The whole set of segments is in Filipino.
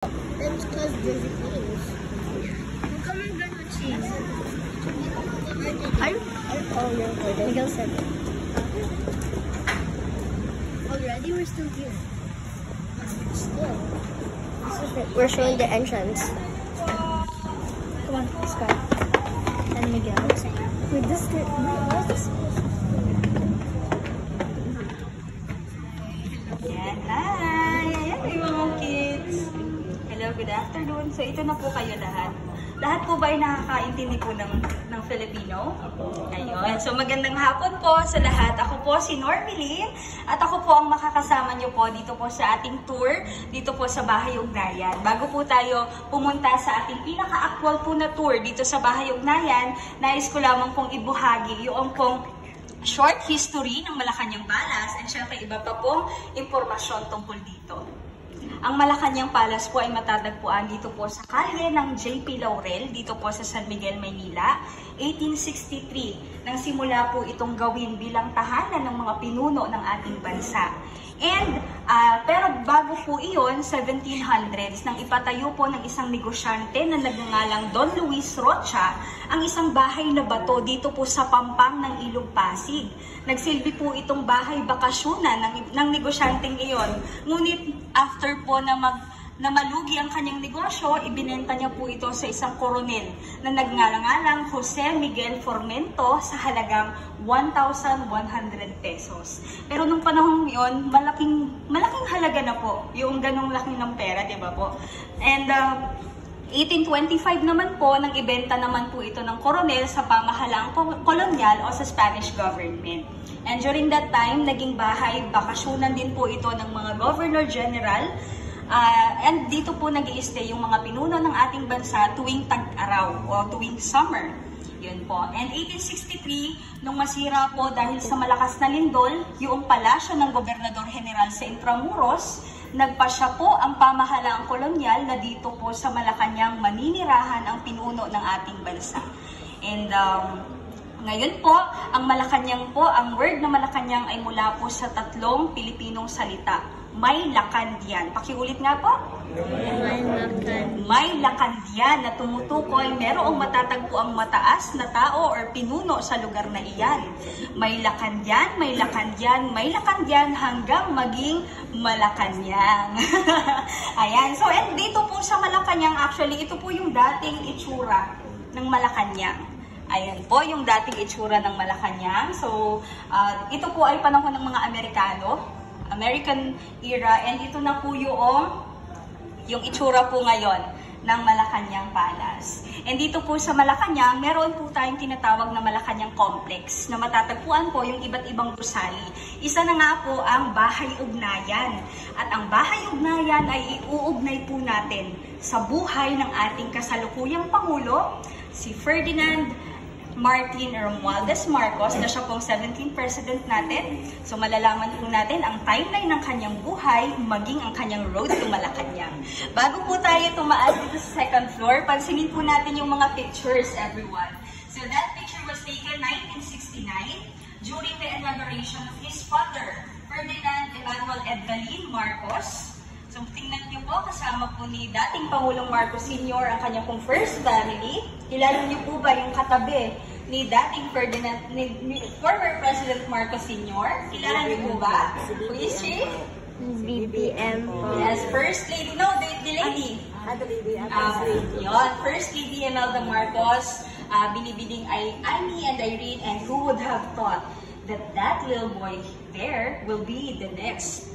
That's because there's news. Come on, gonna cheese. Oh, you're recording. Miguel said it. Already, we're still here. Still. We're showing the entrance. Come on, Scott. And Miguel. Wait, this is what's this? Yan. Hi! Ayan yung mga kids. Hello, good afternoon. So, ito na po kayo lahat. Lahat po ba ay nakakaintindi po ng Filipino? Ayun. So, magandang hapon po sa lahat. Ako po si Normilyn at ako po ang makakasama nyo po dito po sa ating tour dito po sa Bahay Ugnayan. Bago po tayo pumunta sa ating pinaka-actual po na tour dito sa Bahay Ugnayan, nais ko lamang pong ibuhagi yung pong short history ng Malacañang Palace at syempre iba pa pong impormasyon tungkol dito. Ang Malacañang Palace po ay matatagpuan dito po sa kalye ng J.P. Laurel, dito po sa San Miguel, Maynila, 1863. Nang simula po itong gawin bilang tahanan ng mga pinuno ng ating bansa. And, pero bago po iyon, 1700s, nang ipatayo po ng isang negosyante na nagngangalang Don Luis Rocha, ang isang bahay na bato dito po sa pampang ng Ilog Pasig. Nagsilbi po itong bahay bakasyunan ng negosyanteng iyon. Ngunit after po na malugi ang kanyang negosyo, ibinenta niya po ito sa isang koronel na nagngalangalang Jose Miguel Formento sa halagang 1,100 pesos. Pero nung panahon yon, malaking halaga na po yung ganong laki ng pera, di ba po? And 1825 naman po, nang ibenta naman po ito ng koronel sa pamahalaang kolonyal o sa Spanish government. And during that time, naging bahay bakasyunan din po ito ng mga Governor General. And dito po nag-i-stay yung mga pinuno ng ating bansa tuwing tag-araw o tuwing summer. Yun po. And 1863, nung masira po dahil sa malakas na lindol, yung palasyo ng Gobernador General sa Intramuros, nagpasya po ang pamahalaang kolonyal na dito po sa Malacañang maninirahan ang pinuno ng ating bansa. And ngayon po, ang Malacañang po, ang word na Malacañang ay mula po sa tatlong Pilipinong salita. May lakandian. Pakiulit nga po. May lakandian na tumutukoy merong matatagpo ang mataas na tao or pinuno sa lugar na iyan. May lakandian, may lakandian, may lakandian hanggang maging Malacañang. Ayan. So, and dito po sa Malacañang, actually, ito po yung dating itsura ng Malacañang. Ayan po, yung dating itsura ng Malacañang. So, ito po ay panahon ng mga American era, and ito na po yung itsura po ngayon ng Malacañang Palace. And dito po sa Malacañang, meron po tayong tinatawag na Malacañang Complex na matatagpuan po yung iba't ibang gusali. Isa na nga po ang Bahay Ugnayan. At ang Bahay Ugnayan ay iuugnay po natin sa buhay ng ating kasalukuyang Pangulo, si Ferdinand Martin Romualdez Marcos, na siya pong 17th President natin. So malalaman po natin ang timeline ng kanyang buhay, maging ang kanyang road to Malacañang. Bago po tayo tumaas dito sa second floor, pansinin po natin yung mga pictures, everyone. So that picture was taken 1969 during the inauguration of his father, Ferdinand Emmanuel Edgalin Marcos. So tingnan niyo po, kasama po ni dating Pangulong Marcos Sr. ang kanyang pong first family. Kilala niyo po ba yung katabi ni dating former President Marcos Sr.? Kilala niyo po ba? Who is she? BBM. Yes, First Lady. No, the lady. The lady. Yun, First Lady Imelda Marcos. Binibining ay Amy and Irene, and who would have thought that little boy there will be the next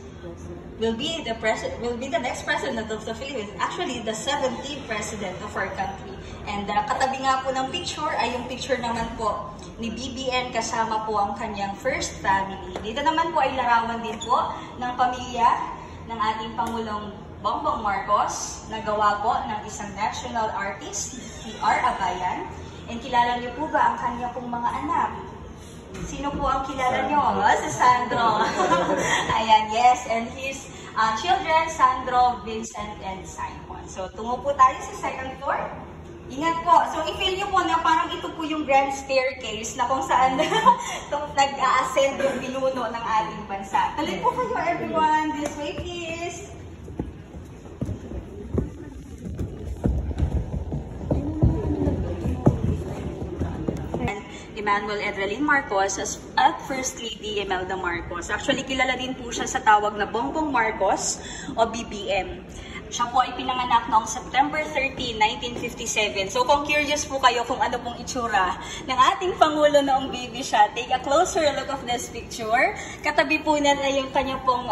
next president of the Philippines. Actually, the 17th president of our country. And katabi nga po ng picture ay yung picture naman po ni BBM kasama po ang kanyang first family. Dito naman po ay larawan din po ng pamilya ng ating Pangulong Bongbong Marcos, na gawa po ng isang national artist, si R. Abayan. And kilala niyo po ba ang kanya pong mga anak? Sino po ang kilala nyo? Si Sandro. Ayan, yes. And his children, Sandro, Vincent, and Simon. So, tungo po tayo sa second floor. Ingat po. So, i-feel nyo po na parang ito po yung grand staircase na kung saan nag-a-ascend yung pinuno ng ating bansa. Tuloy po kayo, everyone. This way, please. Emmanuel Edralin Marcos at First Lady Imelda Marcos. Actually, kilala din po siya sa tawag na Bongbong Marcos o BBM. Siya po ay pinanganak noong September 13, 1957. So kung curious po kayo kung ano pong itsura ng ating Pangulo noong baby siya, take a closer look of this picture. Katabi po na yung kanya pong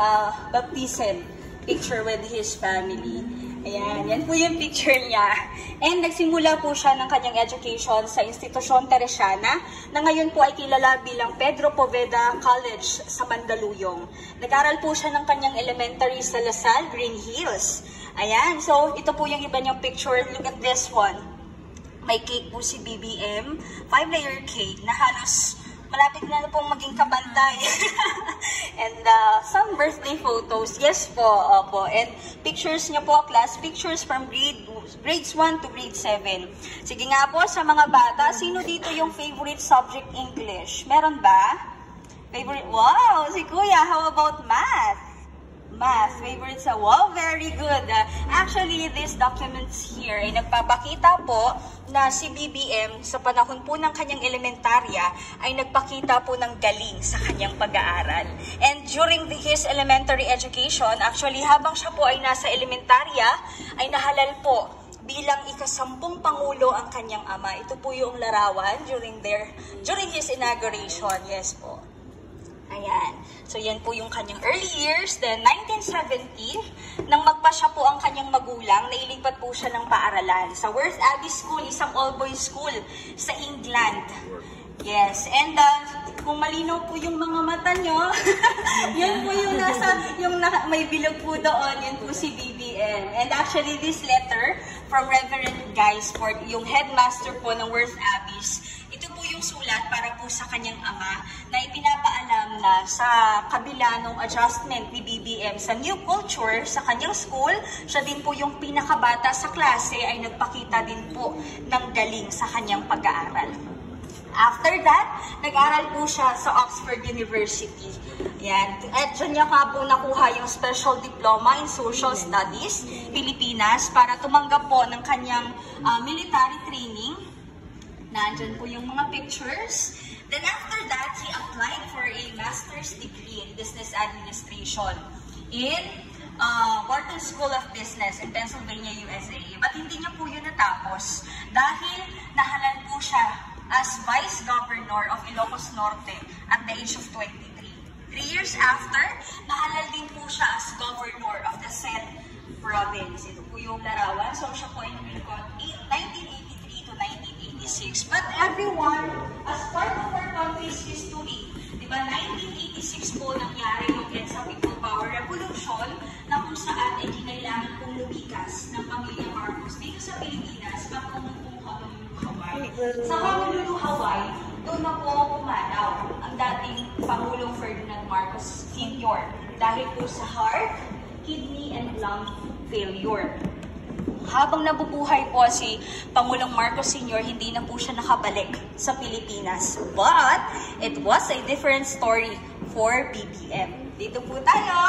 baptism picture with his family. Ayan, yan po yung picture niya. And nagsimula po siya ng kanyang education sa Institusyon Teresiana na ngayon po ay kilala bilang Pedro Poveda College sa Mandaluyong. Nag-aral po siya ng kanyang elementary sa Lasal, Green Hills. Ayan, so ito po yung iba niyang picture. Look at this one. May cake po si BBM, 5-layer cake na halos malapit na pong maging kabantay. And some birthday photos. Yes po, opo. And pictures niya po, class pictures from grades 1 to grade 7. Sige nga po, sa mga bata, sino dito yung favorite subject English? Meron ba? Favorite? Wow, si Kuya. How about math? Math, favorite sa wow, very good. Actually, these documents here ay nagpapakita po na si BBM sa panahon po ng kanyang elementarya ay nagpakita po ng galing sa kanyang pag-aaral. And during his elementary education, actually habang siya po ay nasa elementarya, ay nahalal po bilang ika-10 Pangulo ang kanyang ama. Ito po yung larawan during his inauguration. Yes po. Ayan. So, yan po yung kanyang early years. Then, 1970, nang magpasya po ang kanyang magulang, nailipat po siya ng paaralan sa Worth Abbey School, isang all-boys school sa England. Yes. And, kung malinaw po yung mga mata nyo, yun po yung may bilog po doon, yun po si BBM. And actually, this letter from Reverend Guysport, yung headmaster po ng Worth Abbeys, ito po yung sulat para po sa kanyang ama na ipinapaalam na sa kabila ng adjustment ni BBM sa new culture sa kanyang school, siya din po yung pinakabata sa klase ay nagpakita din po ng galing sa kanyang pag-aaral. After that, nag-aral po siya sa Oxford University. Yan. At dyan niya ka po nakuha yung Special Diploma in Social Studies, Pilipinas, para tumanggap po ng kanyang military training. Nandyan po yung mga pictures. Then after that, he applied for a master's degree in business administration in Wharton School of Business in Pennsylvania, USA. But hindi niya po yun natapos dahil nahalal po siya as Vice Governor of Ilocos Norte at the age of 23. 3 years after, nahalal din po siya as Governor of the said province. Ito po yung larawan. So siya po ay 1983 to 1986. But everyone, as part of our country's history, diba, 1986 po nangyari yung EDSA People Power Revolution na kung saan ay kinailangan pong lumikas ng pamilya Marcos dito sa Pilipinas bago ng Hawaii. Sa Honolulu, Hawaii, doon na po pumanaw ang dating Pangulong Ferdinand Marcos Sr. dahil po sa heart, kidney, and lung failure. Habang nabubuhay po si Pangulong Marcos Sr., hindi na po siya nakabalik sa Pilipinas. But, it was a different story for BBM. Dito po tayo.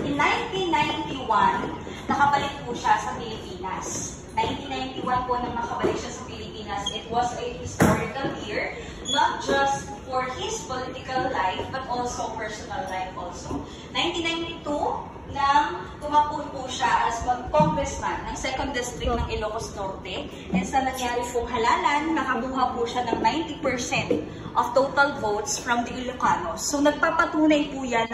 In 1991, nakabalik po siya sa Pilipinas. 1991 po nang nakabalik siya sa Pilipinas. It was a historical year, not just for his political life, but also personal life also. 1992, nang tumakbo po siya as congressman ng 2nd District ng Ilocos Norte. And sa nangyari pong halalan, nakabuha po siya ng 90% of total votes from the Ilocanos. So nagpapatunay po yan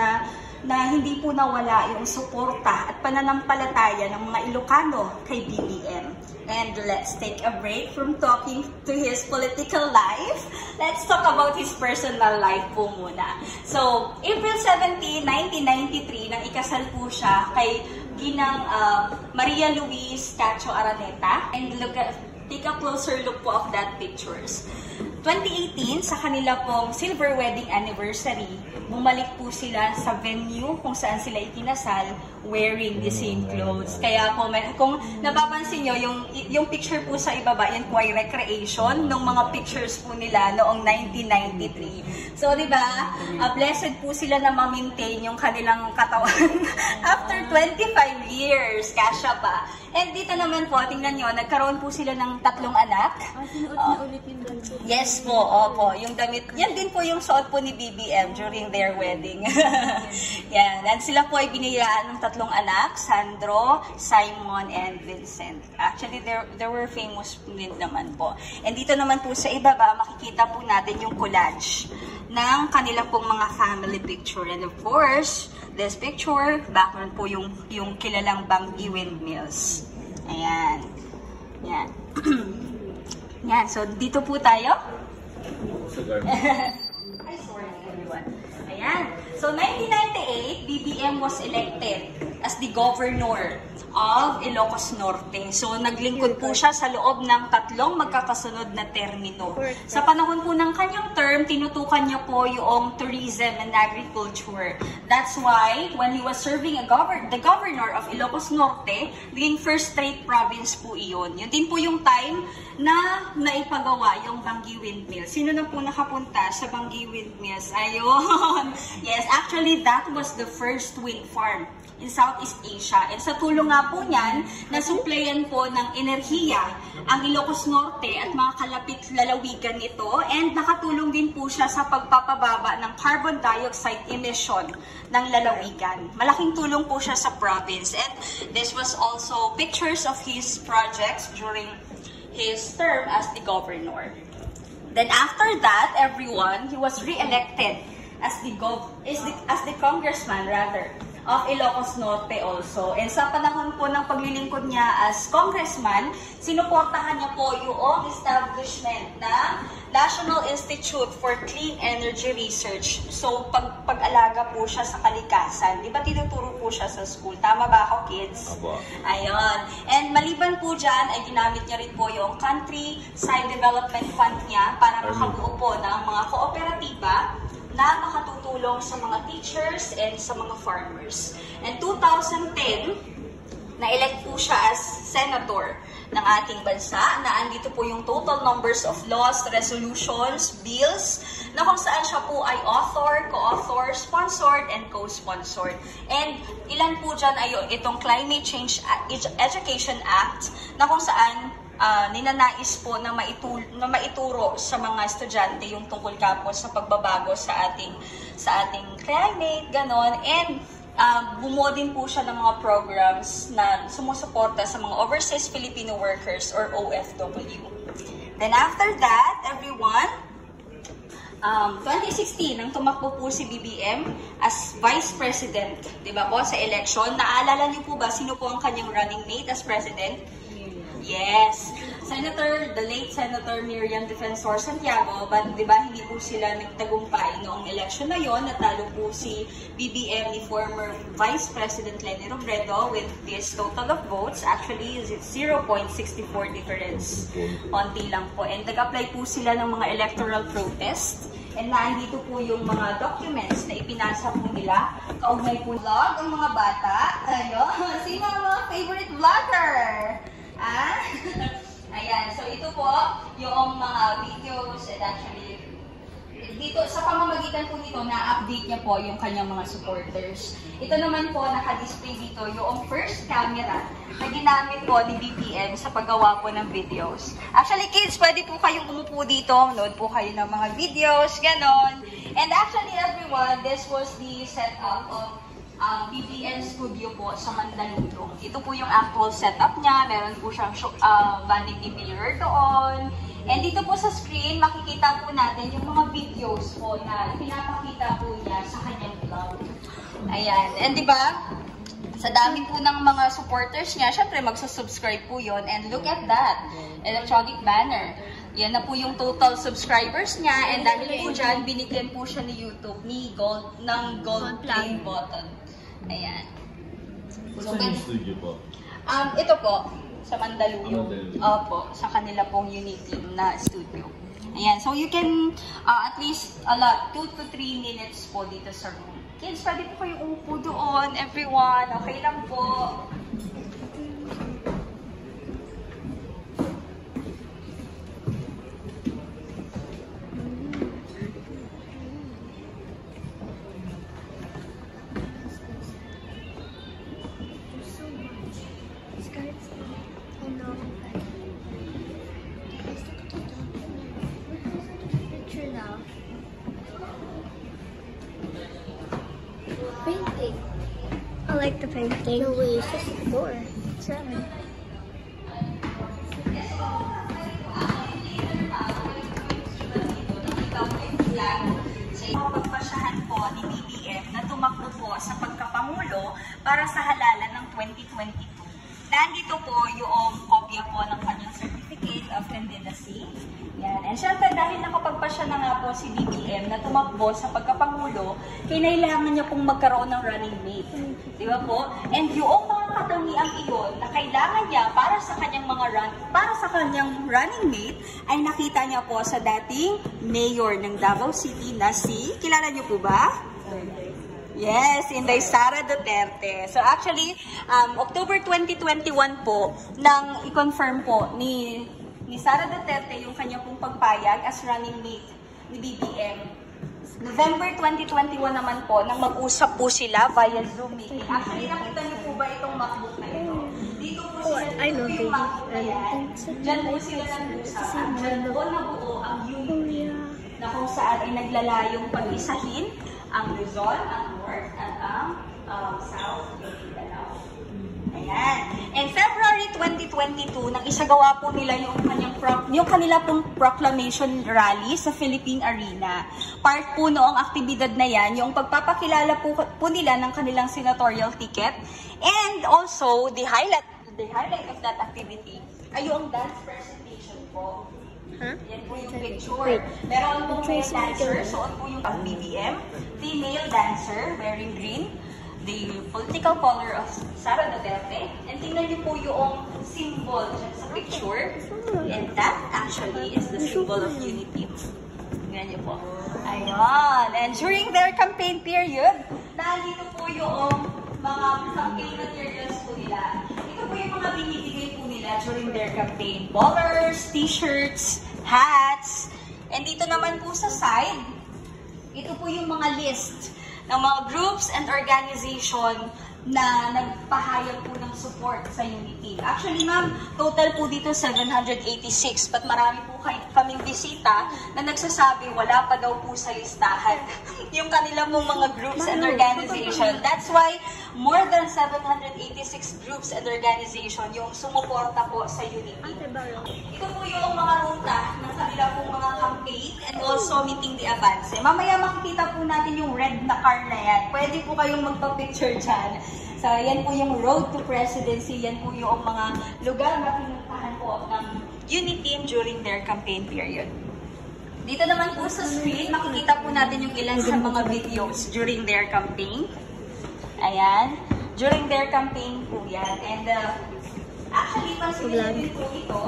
na hindi po nawala yung suporta at pananampalataya ng mga Ilocano kay BBM. And let's take a break from talking to his political life. Let's talk about his personal life po muna. So, April 17, 1993, nang ikasal po siya kay Ginang Maria Luis Cacho Araneta. And take a closer look po of that pictures. 2018, sa kanila pong silver wedding anniversary, bumalik po sila sa venue kung saan sila ikinasal wearing the same clothes. Kaya po, kung napapansin nyo, yung picture po sa ibaba, yan po ay recreation ng mga pictures po nila noong 1993. So, di ba, blessed po sila na ma-maintain yung kanilang katawan after 25 years. Kasya pa. And dito naman po, tingnan nyo, nagkaroon po sila ng 3 anak. Sinuot na ulit yung damit. Yes po, opo. Yung damit, yan din po yung suot po ni BBM during their wedding. Yan. And sila po ay biniyayaan ng 3 anak, Sandro, Simon, and Vincent. Actually, there were famous din naman po. And dito naman po sa ibaba, makikita po natin yung collage ng kanila pong mga family picture. And of course, this picture, background po yung kilalang Bangi Windmills. Ayan. Yan. Yan. So, dito po tayo. Ay, sorry everyone. Ayan. So, 1998, BBM was elected as the governor of Ilocos Norte. So, naglingkod po siya sa loob ng 3 magkakasunod na termino. Sa panahon po ng kanyang term, tinutukan niya po yung tourism and agriculture. That's why, when he was serving the governor of Ilocos Norte, naging first straight province po iyon. Yun din po yung time na naipagawa yung Bangi Windmills. Sino na po nakapunta sa Bangi Windmills? Ayun! Yes, actually, that was the first wind farm in Southeast Asia. And sa tulong nga po niyan, nasuplayan po ng enerhiya ang Ilocos Norte at mga kalapit lalawigan nito, and nakatulong din po siya sa pagpapababa ng carbon dioxide emission ng lalawigan. Malaking tulong po siya sa province, and this was also pictures of his projects during his term as the governor. Then after that, everyone, he was re-elected as the congressman rather of Ilocos Norte also. And sa panahon po ng paglilingkod niya as congressman, sinuportahan niya po yung establishment ng National Institute for Clean Energy Research. So, pag-alaga po siya sa kalikasan. Di ba tinuturo po siya sa school? Tama ba ako, kids? Aba. Ayun. And maliban po dyan, ay ginamit niya rin po yung Countryside Development Fund niya para makabuo po ng mga kooperatiba na makatutulong sa mga teachers and sa mga farmers. And 2010, na-elect po siya as senator ng ating bansa, na andito po yung total numbers of laws, resolutions, bills, na kung saan siya po ay author, co-author, sponsored, and co-sponsored. And ilan po dyan ay itong Climate Change Education Act, na kung saan ninanais po na maituro sa mga estudyante yung tungkol po sa pagbabago sa ating climate, ganon. And bumuo din po siya ng mga programs na sumusuporta sa mga overseas Filipino workers or OFW. Then after that, everyone, 2016, nang tumakbo po si BBM as Vice President, di ba po, sa election. Naalala niyo po ba sino po ang kanyang running mate as President? Yes. The late Senator Miriam Defensor Santiago, but di ba hindi po sila nagtagumpay noong election na yon. Natalo po si BBM ni former Vice President Leni Robredo with this total of votes. Actually, is it 0.64 difference. Konti lang po. And nag-apply po sila ng mga electoral protest. And nandito po yung mga documents na ipinasa po nila. Kaugnay po vlog ang mga bata. Ayun. Sino ang mga favorite vlogger? Ayan, so ito po yung mga videos, and actually dito sa pamamagitan po nito na-update niya po yung kanyang mga supporters. Ito naman po naka-display dito yung first camera na ginamit po ni BBM sa paggawa po ng videos. Actually kids, pwede po kayong umupo dito, manood po kayo ng mga videos, ganon. And actually everyone, this was the setup of BBM Studio po sa Mandaluyong. Ito po yung actual setup niya. Meron po siyang vanity mirror doon. And dito po sa screen, makikita po natin yung mga videos po na pinapakita po niya sa kanyang vlog. Ayan. And diba, sa dami po ng mga supporters niya, syempre magsusubscribe po yon. And look at that, electronic banner. Yan na po yung total subscribers niya. And dahil po dyan, binigyan po siya ni YouTube ng gold play button. Ayan. So, saan yung studio po? Ito po, sa Mandaluyong. Opo, sa kanila pong unique team na studio. Ayan, so you can at least allot 2 to 3 minutes po dito sa room. Kids, pwede po kayo upo doon, everyone. Okay lang po. Painting. I like the painting. No way, it's just a door. It's running. Pagpasyahan po ni BBM na tumakbo po sa pagkapangulo para sa halalan ng 2022. Nandito po yung kopya po ng kanyang Certificate of Candidacy. Yan. And syempre dahil nakapagpasya na nga po si BBM na tumakbo sa pagkapangulo, kailangan niya pong magkaroon ng running mate. Di ba po? And yung mga katangiang iyon na kailangan niya para sa kanyang running mate ay nakita niya po sa dating mayor ng Davao City na si, kilala niyo po ba? Yes, Inday Sara Duterte. So actually, October 2021 po, nang i-confirm po ni Sara Duterte yung kanya pong pagpayag as running mate ni BBM. November 2021 naman po, nang mag-usap po sila via Zoom meeting. Actually, nakita niyo po ba itong MacBook na ito? Dito po sila, dito po yung MacBook na yan. Diyan po sila nag-usap. Diyan po nabuo ang unity na kung saan ay naglalayong pag-isahin ang Luzon, ang North, at ang South ng Mindanao. Ayan. And February 2022, nang isagawa po nila yung kanila pong proclamation rally sa Philippine Arena. Part po noong aktibidad na yan, yung pagpapakilala po nila ng kanilang senatorial ticket. And also, the highlight of that activity ay yung dance presentation po. Huh? Yan po yung picture. Meron pong male dancer, suot po yung BBM. Female dancer, wearing green. The political color of Sara Duterte. And tingnan niyo po yung symbol dyan sa picture. And that actually is the symbol of unity. Tingnan niyo po. Ayun. And during their campaign period, nandito po yung mga campaign materials po nila. Ito po yung mga binibigay po nila during their campaign. Ballers, t-shirts, hats. And dito naman po sa side, ito po yung mga list ng mga groups and organization na nagpahayag po ng support sa unity. Actually, ma'am, total po dito 786, but marami po kaming bisita na nagsasabi wala pa daw po sa listahan yung kanila pong mga groups and organization. That's why more than 786 groups and organization yung sumuporta po sa unity. Ito po yung mga ruta ng kanila pong mga campaign and also meeting the advance. Mamaya makikita po natin yung red na car na yan. Pwede po kayong magpa-picture dyan. So, yan po yung road to presidency. Yan po yung mga lugar na pinuntahan po ng unity team during their campaign period. Dito naman po sa screen, makikita po natin yung ilan sa mga videos during their campaign. Ayan. During their campaign po yan. And actually, pansinin po ito,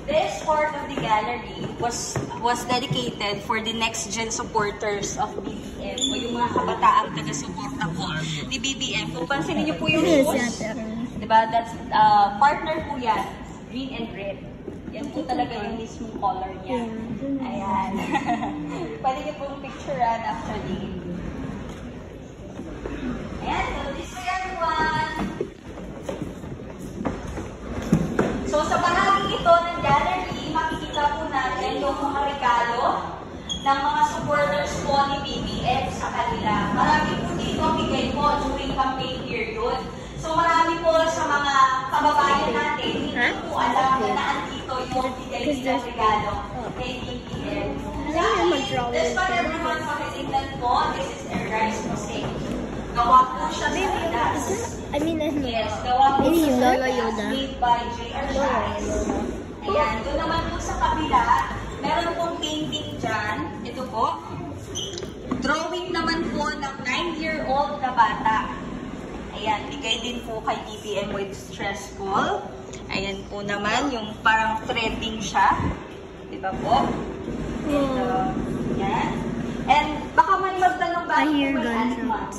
this part of the gallery was dedicated for the next-gen supporters of BBM o yung mga kabataang taga-suporta po ni BBM. Kung pansinin niyo po yung rose, diba? That's partner po yan, green and red. Yan po talaga yung mismong color niya. Ayan. Pwede niyo pong picturean after the ayan, so this way everyone. So sa bahagi ito ng gallery, makikita po natin yung mga regalo ng mga supporters po ni BBM sa kanila. Marami po dito bigay po during campaign period. So marami po sa mga kababayan natin, hindi po alam na naandito yung bigay nilang regalo kay BBM. This one everyone, pakitignan po, this is a rice mosaic. Gawa po siya sa Pinas. Yes, gawa po siya sa Pinas, made by J.R. Shines. Ayan, doon naman po sa kabila, meron pong painting dyan. Ito po. Drawing naman po ng 9-year-old na bata. Ayan, bigay din po kay BBM with stress ball. Ayan po naman, yung parang threading siya. Diba po? And, yan. And baka man magtanong ba I hear po may gunshots.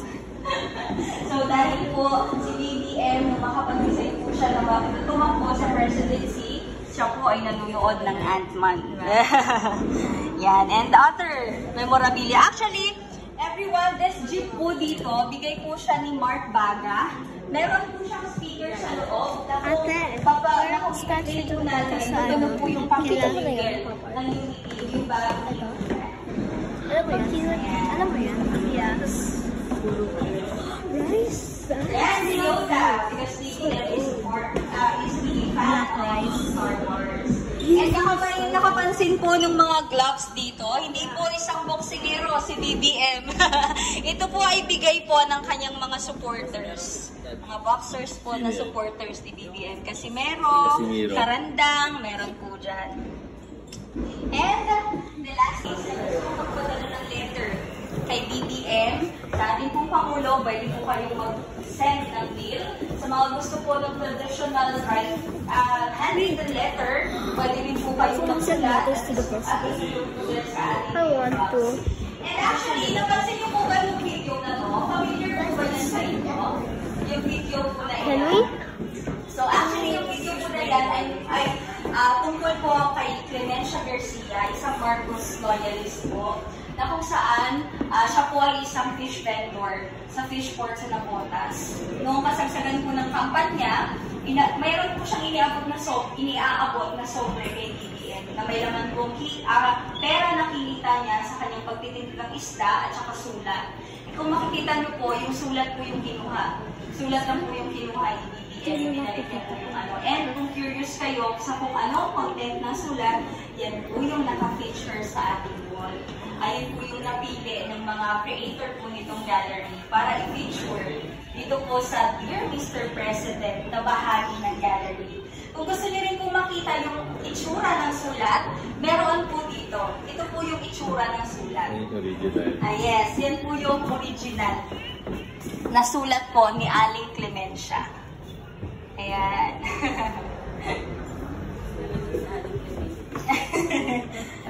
So dahil po si BBM, makapag-design po siya na tumakbo sa presidency, siya po ay nanonood ng Ant-Man. Yan. And other memorabilia. Actually, everyone, this jeep po dito, bigay po siya ni Mark Baga. Meron po siyang speaker sa loob. Ate, parang scratch ito natin sa ano. Po yung pang-speaker ng yung bag. Alam mo yan? Alam mo yan? Yes. Rice? Yan, si Yoda. Because si Yoda is really fan of Star Wars. And nakapansin po ng mga gloves dito, hindi po isang boksingero si BBM. Ito po ay bigay po ng kanyang mga supporters. Mga boxers po na supporters ni BBM. Kasi meron, karandang, meron po dyan. And the last is, magpadala ng letter kay BBM. Sa ating pong Pangulo, pwede po kayong mag-send ng mail. Sa mga gusto po ng traditional handwritten letter, pwede rin po kayong magsulat. I want to. And actually, napansin niyo po ba yung video na to? Familiar po ba yan sa inyo? Yung video po na yan. So actually, yung video po na yan ay tungkol po kay Clemencia Garcia, isang Marcos loyalist po, na kung saan siya po ay isang fish vendor sa fish port sa Navotas. Noong kasagsagan po ng kampanya, mayroon po siyang iniaabot na sobre kay BBM na may laman pong pera na kinita niya sa kanyang pagtitindig ng isda at saka sulat. Kung makikita niyo po, yung sulat po yung kinuha. Sulat lang po yung kinuha ni BBM. And kung curious kayo sa kung anong content ng sulat, yan po yung naka-feature sa ating wall. Ayun po yung napili ng mga creator po nitong gallery para i-feature dito po sa Dear Mr. President na bahagi ng gallery. Kung gusto niyo rin po makita yung itsura ng sulat, meron po dito. Ito po yung itsura ng sulat. Yes, yan po yung original na sulat po ni Aling Clemencia. Ayan.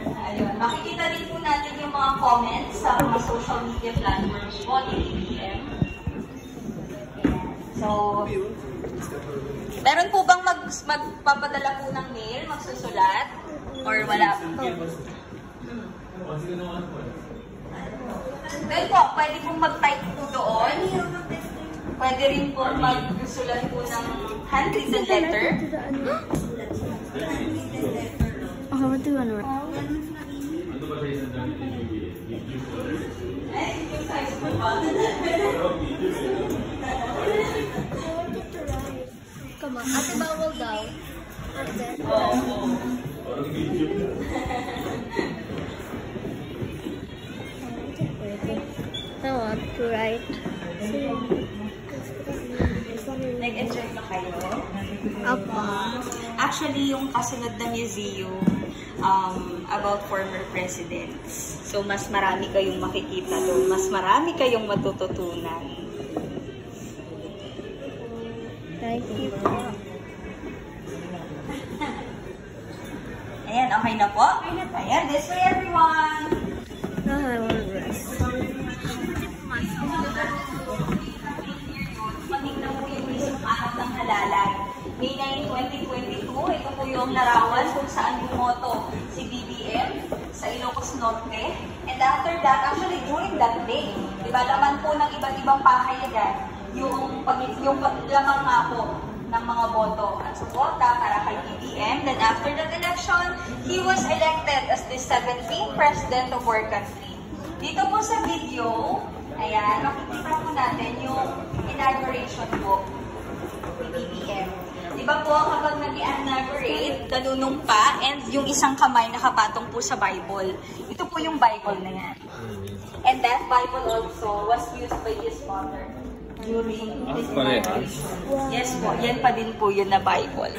Ayun. Makikita din po natin yung mga comments sa mga social media platforms po ni BBM. So, meron po bang magpapadala po ng mail, magsusulat? Or wala po? Well po, pwede pong mag-type po doon. Pwede rin po magsulat po ng handwritten letter. Oh, what do you want to write? Come on, ate bawal daw. Ate. I want to write. Nag-enjoy ba kayo? Apa. Actually, yung kasunod na museum about former presidents. So, mas marami kayong makikita doon. Mas marami kayong matututunan. Thank you po. Ayan, okay na po? Ayan, this way everyone! I want to rest. Matignan po yung isang araw ng halalan. May 9, 2022, ito po yung larawan kung saan bumoto si BBM sa Ilocos Norte. And after that, actually during that day, diba, laman po ng iba't ibang pahayagan yung lamang nga po ng mga boto at suporta para kay BBM. Then after that election, he was elected as the 17th president of our country. Dito po sa video, ayan, makikita po natin yung inauguration po ni BBM. Diba po, kapag nag-inaugurate, ganunong pa, and yung isang kamay nakapatong po sa Bible. Ito po yung Bible na yan. And that Bible also was used by his father during his marriage. Yes po, yan pa din po yun na Bible.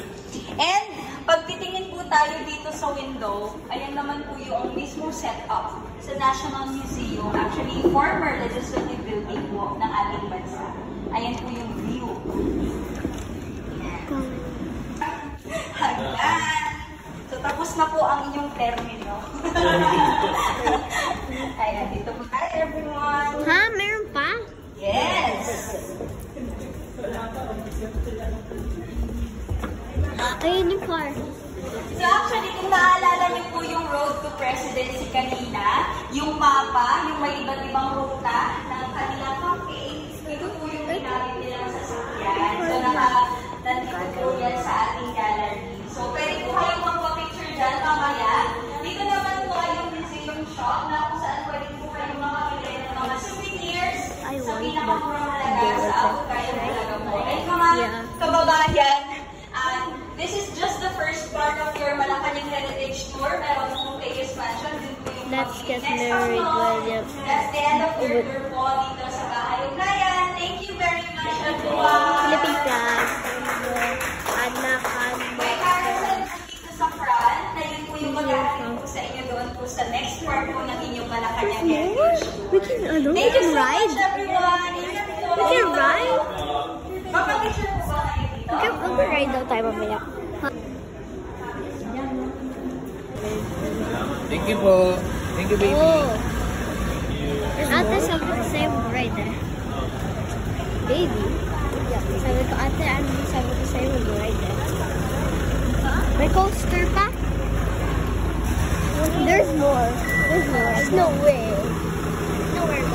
And pag titingin po tayo dito sa window, ayan naman po yung mismo setup sa National Museum. Actually, former legislative building po ng ating bansa. Ayan po yung view. Hagdan. So tapos tapos na po ang inyong termino. Ayan, dito po tayo, everyone. Ha? Meron pa? Yes! Ayun yung car. So actually, kung naalala niyo po yung road to presidency kanina, yung mapa, yung may iba't ibang ruta ng kanilang campaign, ito po yung ginamit nilang sasakyan. So nandito po yan sa ating gallery. So pwede po kayong magpa-picture dyan mamaya. Dito naman po ay yung museum shop na kung saan pwede po kayong makabili ng mga souvenirs sa pinakamurang halaga sa abot kaya talaga po. And mga kababayan, this is just the first part of your Malacanang Heritage Tour. Meron po kayo mansion. Let's get married, William. That's the end of your tour po dito sa Bahay Ugnayan. Thank you very much, everyone. Philippine flag. Anakan. May carousel po dito sa front na yun po yung maghahatid po sa inyo doon po sa next part po ng inyong Malacanang Heritage Tour. We can, Thank you so much, everyone. We can ride. Papapicture po ba kayo dito? Mag-ride daw tayo mamaya. Thank you po. Thank you, baby. Oh. Ate, sabi ko sa'yo mag-ride eh. Baby? Sabi ko, ate, sabi ko sa'yo mag-ride eh. May coaster pa? There's more. There's more. There's no way. Nowhere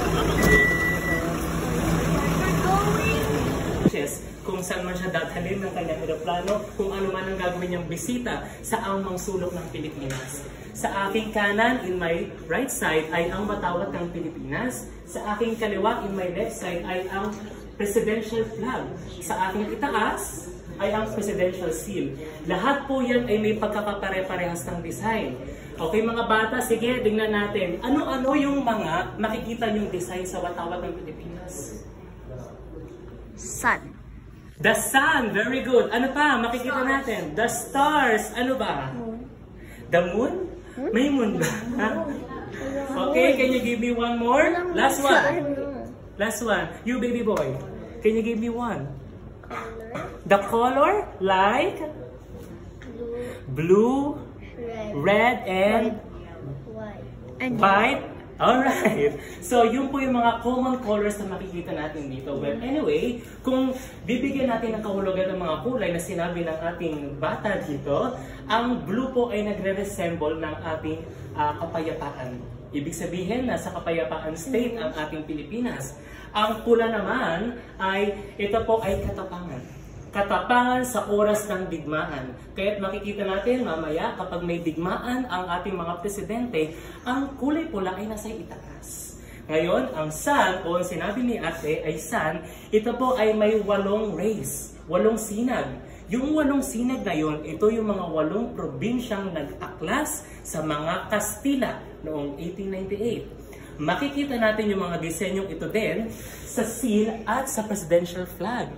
kung saan man siya dadalhin ng kanyang eroplano, kung ano man ang gagawin niyang bisita sa angmang sulok ng Pilipinas. Sa aking kanan, in my right side, ay ang Matawat ng Pilipinas. Sa aking kaliwa, in my left side, ay ang presidential flag. Sa aking itaas, ay ang presidential seal. Lahat po yan ay may pagkakapare-parehas ng design. Okay mga bata, sige, tingnan natin. Ano-ano yung mga makikita niyong design sa Watawat ng Pilipinas? Sun. The sun, very good. Ano pa? Makikita natin. The stars, ano ba? The moon? May moon ba? Okay, can you give me one more? Last one. Last one. You baby boy, can you give me one? The color, like? Blue, red, and white. Alright. So, yun po yung mga common colors na makikita natin dito. Well, anyway, kung bibigyan natin ng kahulugan ng mga kulay na sinabi ng ating bata dito, ang blue po ay nagre-resemble ng ating kapayapaan. Ibig sabihin, nasa kapayapaan state ang ating Pilipinas. Ang pula naman ay, ito po ay katapangan. Katapangan sa oras ng digmaan. Kaya't makikita natin mamaya kapag may digmaan ang ating mga presidente, ang kulay pula ay nasa itaas. Ngayon, ang sun, o sinabi ni ate ay sun, ito po ay may 8 rays, 8 sinag. Yung 8 sinag na yun, ito yung mga 8 probinsyang nag-aklas sa mga Kastila noong 1898. Makikita natin yung mga disenyong ito din sa seal at sa presidential flag.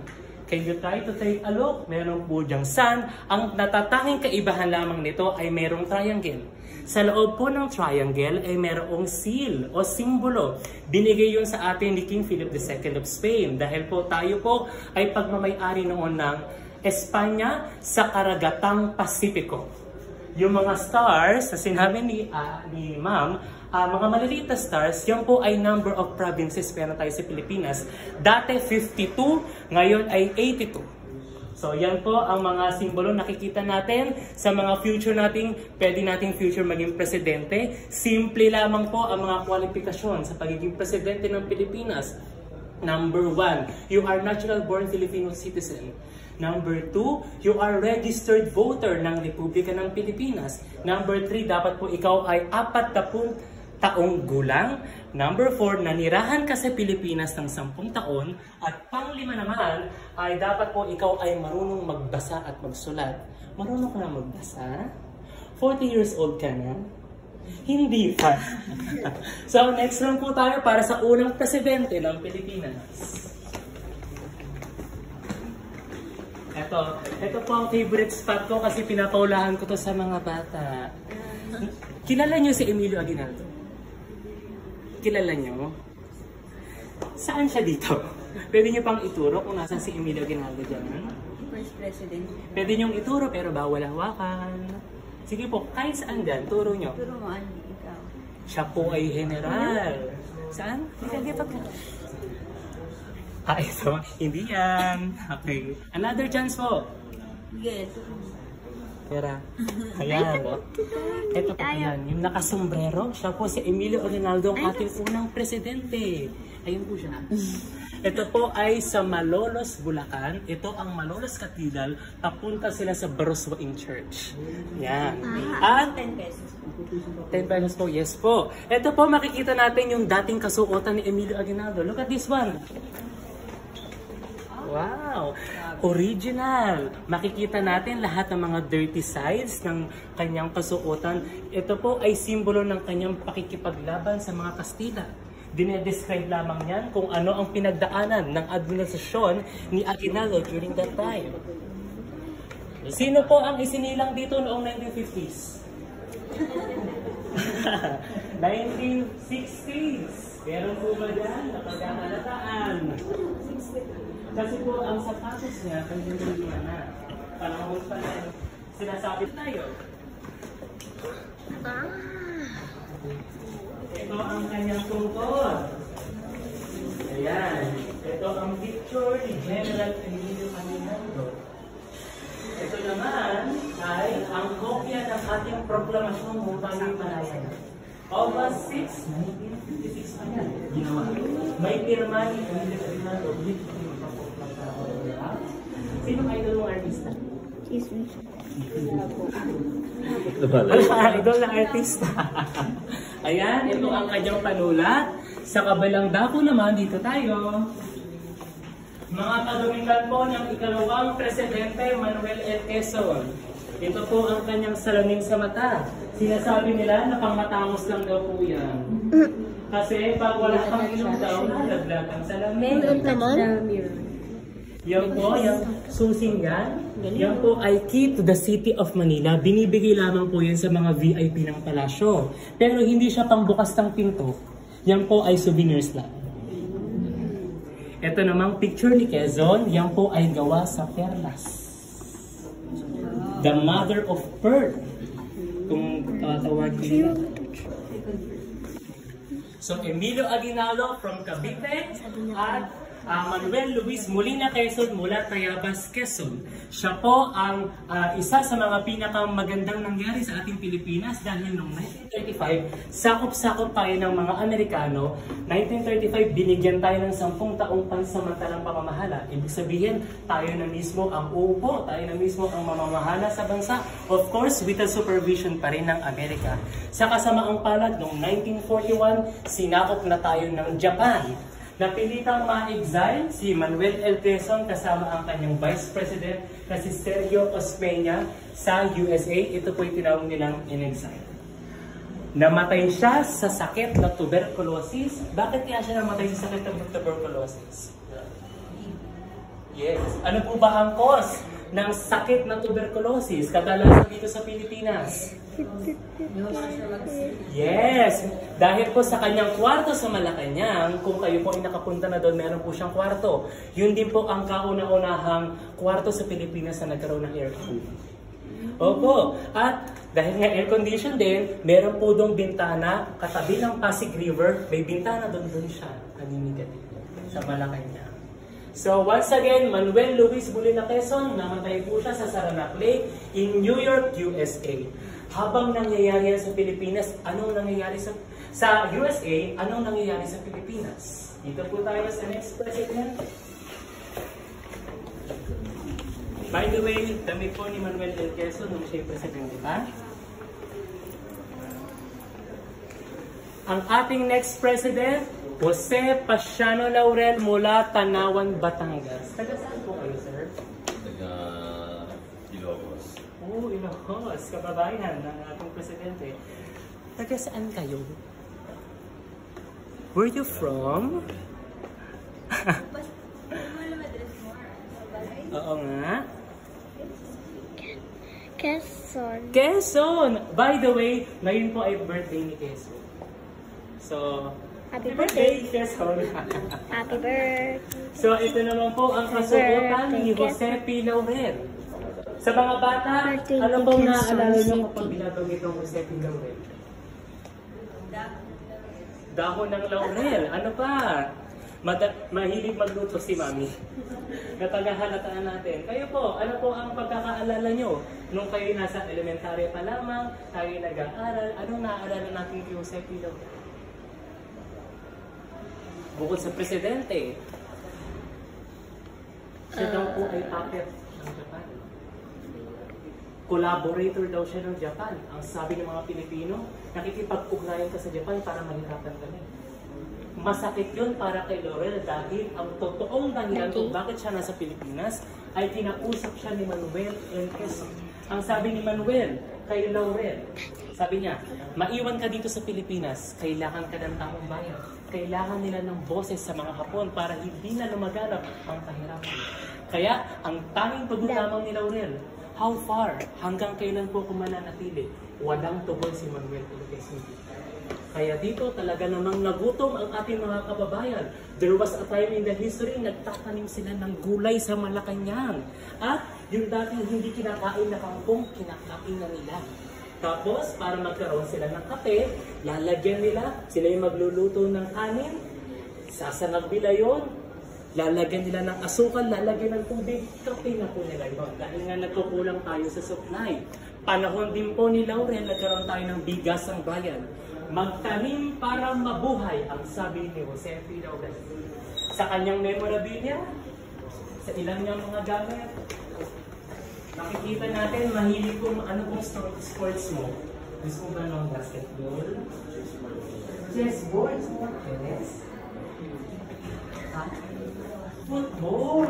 Can you try to take a look? Meron po diyang sun. Ang natatanging kaibahan lamang nito ay merong triangle. Sa loob po ng triangle ay merong seal o simbolo. Binigay yun sa atin ni King Philip II of Spain dahil po tayo po ay pagmamay-ari noon ng Espanya sa karagatang Pasipiko. Yung mga stars na sinabi ni Ma'am, mga maliliit na stars, yan po ay number of provinces meron tayo sa Pilipinas. Dati 52, ngayon ay 82. So yan po ang mga simbolo nakikita natin sa mga future nating, pwede nating future maging presidente. Simple lamang po ang mga kwalifikasyon sa pagiging presidente ng Pilipinas. Number 1, you are natural born Filipino citizen. Number 2, you are registered voter ng Republika ng Pilipinas. Number 3, dapat po ikaw ay 40 taong gulang. Number 4, nanirahan ka sa Pilipinas ng 10 taon. At pang-5 naman, ay dapat po ikaw ay marunong magbasa at magsulat. Marunong ka na magbasa? 40 years old ka na? Hindi pa. So next round po tayo para sa unang presidente ng Pilipinas. Ito po ang favorite spot ko kasi pinapaulahan ko to sa mga bata. Kilala niyo si Emilio Aguinaldo? Kilala niyo? Saan siya dito? Pwede niyo pang ituro kung nasan si Emilio Aguinaldo dyan? First President. Pwede niyong ituro pero bawal hawakan. Sige po, kahit saan dyan, turo nyo. Turo mo, Andy, ikaw. Siya po ay general. Saan? Dito. So, hindi yan. Okay. Another chance po. Sige, turo mo. Pera. Ayan. Ito po yan. Yung nakasombrero, siya po si Emilio Aguinaldo, ang ating unang presidente. Ayun po siya. Ito po ay sa Malolos, Bulacan. Ito ang Malolos Cathedral. Papunta sila sa Baroswaing Church. Yan. At 10 pesos. 10 pesos po, yes po. Ito po, makikita natin yung dating kasuotan ni Emilio Aguinaldo. Look at this one. Wow! Original! Makikita natin lahat ng mga dirty sides ng kanyang kasuotan. Ito po ay simbolo ng kanyang pakikipaglaban sa mga Kastila. Dinedescribe lamang niyan kung ano ang pinagdaanan ng administrasyon ni Aguinaldo during that time. Sino po ang isinilang dito noong 1950s? 1960s. Meron po ba dyan? Napagkakalataan. Kasi po ang sapatos niya, hindi na. Panahon pa na. Sinasabi tayo. Ito ang kanyang tungkol. Ayan. Ito ang picture ni General Emilio Aguinaldo. Ito naman ay ang kopya ng ating proklamasyon mula ng Malayan. August 6, 1956 pa yan. Ginawa. May pirma ni Emilio Aguinaldo. Sino ang idol mong artista? Idol na artista. Ayan, ito ang kanyang panulat. Sa kabilang dako naman, dito tayo. Mga kagamitan po ng ikalawang presidente Manuel L. Quezon. Ito po ang kanyang salamin sa mata. Sinasabi nila na pangmatangos lang daw po yan. Kasi pag wala kang ilong daw, nalaglag ang salamin. Yan po, yung susing yan. Yan po ay key to the city of Manila. Binibigay lamang po yan sa mga VIP ng palasyo. Pero hindi siya pangbukas ng pinto. Yan po ay souvenirs lang. Ito namang picture ni Quezon, yan po ay gawa sa perlas. The mother of pearl. Kung tawagin niyo. So, Emilio Aguinaldo from Cavite at Manuel Luis Molina Quezon mula Tayabas, Quezon. Siya po ang isa sa mga pinakamagandang nangyari sa ating Pilipinas dahil noong 1935, sakop-sakop tayo ng mga Amerikano. 1935, binigyan tayo ng 10 taong pansamantalang pamamahala. Ibig sabihin, tayo na mismo ang uupo, tayo na mismo ang mamamahala sa bansa. Of course, with the supervision pa rin ng Amerika. Sa kasamaang palad, noong 1941, sinakop na tayo ng Japan. Napilitang ma-exile si Manuel L. Quezon kasama ang kanyang Vice President na si Sergio Osmeña sa USA. Ito po yung tinawag nilang in-exile. Namatay siya sa sakit na tuberculosis. Bakit kaya siya namatay sa sakit na tuberculosis? Yes. Ano po ba ang cause ng sakit na tuberculosis kadalasan dito sa Pilipinas? Yes! Dahil po sa kanyang kwarto sa Malacanang, kung kayo po ay nakapunta na doon, meron po siyang kwarto. Yun din po ang kauna-unahang kwarto sa Pilipinas na nagkaroon ng aircon. Opo. At dahil nga air condition din, meron po doong bintana, katabi ng Pasig River, may bintana doon siya. Kaninigat sa Malacanang. So once again, Manuel Luis Molina Quezon, namatay po siya sa Saranac Lake in New York, USA. Habang nangyayari sa Pilipinas, anong nangyayari sa USA, anong nangyayari sa Pilipinas? Dito po tayo sa next president. By the way, damit po ni Manuel L. Quezon nung siya presidente pa. Ang ating next president, Jose Pasiano Laurel mula Tanawan, Batangas. Taga saan po kayo, sir? Taga Ilocos. Oh, Ilocos. Kababayan ng ating presidente. Taga saan kayo? Where you from? Oo nga. Quezon. Quezon! By the way, ngayon po ay birthday ni Quezon. So, Happy birthday, Quezon! Happy birthday. So, ito naman po ang kasuotan ni Jose P. Laurel. Sa mga bata, ano bang naaalala nyo kapag binabanggit ng Josephine Laurel? Dahon ng laurel. Ano pa? Mahilig magluto si Mami. Napagahalataan natin. Kayo po, ano po ang pagkakaalala nyo? Nung kayo nasa elementary pa lamang, tayo nag-aaral, anong naaalala natin kay Josephine Laurel? Bukod sa presidente, siya daw po ay puppet ng Japan. Collaborator daw siya ng Japan. Ang sabi ng mga Pilipino, nakikipag-ugnayan ka sa Japan para mahirapan kami. Masakit yun para kay Laurel dahil ang totoong dahilan kung bakit siya nasa Pilipinas ay kinausap siya ni Manuel L. Quezon. Ang sabi ni Manuel kay Laurel, sabi niya, maiwan ka dito sa Pilipinas, kailangan ka ng taong bayan. Kailangan nila ng boses sa mga Hapon para hindi na lumaganap ang kahirapan. Kaya ang tanging tugon lamang ni Laurel, how far? Hanggang kailan po kung mananatili? Walang tugon si Manuel L. Quezon. Kaya dito talaga namang nagutom ang ating mga kababayan. There was a time in the history, nagtatanim sila ng gulay sa Malacanang. At yung dating hindi kinakain na kangkong, kinakain na nila. Tapos, para magkaroon sila ng kape, lalagyan nila, sila yung magluluto ng kanin, sasangag nila yun, lalagyan nila ng asukal, lalagyan ng tubig, kape na po nila yun. Dahil nga nagkukulang tayo sa supply. Panahon din po ni Laurel, nagkaroon tayo ng bigas ng bayan. Magtanim para mabuhay, ang sabi ni Josephine Laurel. Sa kanyang memorabilia, sa ilang niyang mga gamit, makikita natin, mahilig kung ano pong sports mo. Gusto mo ba ng basketball? Chessboard? Yes. Football!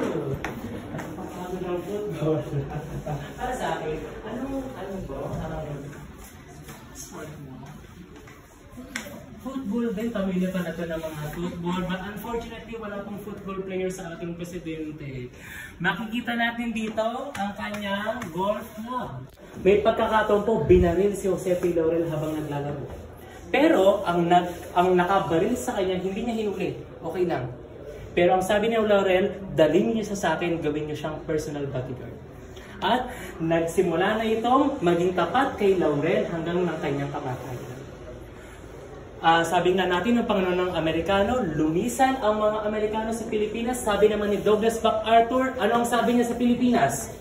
Ano ng football? Para sa akin, ano ba? Sport mo? Football din, pamilya pa na ito ng mga football. But unfortunately, wala pong football player sa ating presidente. Makikita natin dito ang kanyang golf club. May pagkakataon po, binaril si Josephine Laurel habang naglalaro. Pero ang nakabaril sa kanya, hindi niya hinuli. Okay lang. Pero ang sabi ni Laurel, dalhin niyo sa akin, gawin niyo siyang personal bodyguard. At nagsimula na itong maging tapat kay Laurel hanggang ng kanyang kamatayan. Sabi nga natin ng Panginoon ng Amerikano, lumisan ang mga Amerikano sa Pilipinas. Sabi naman ni Douglas MacArthur, ano ang sabi niya sa Pilipinas?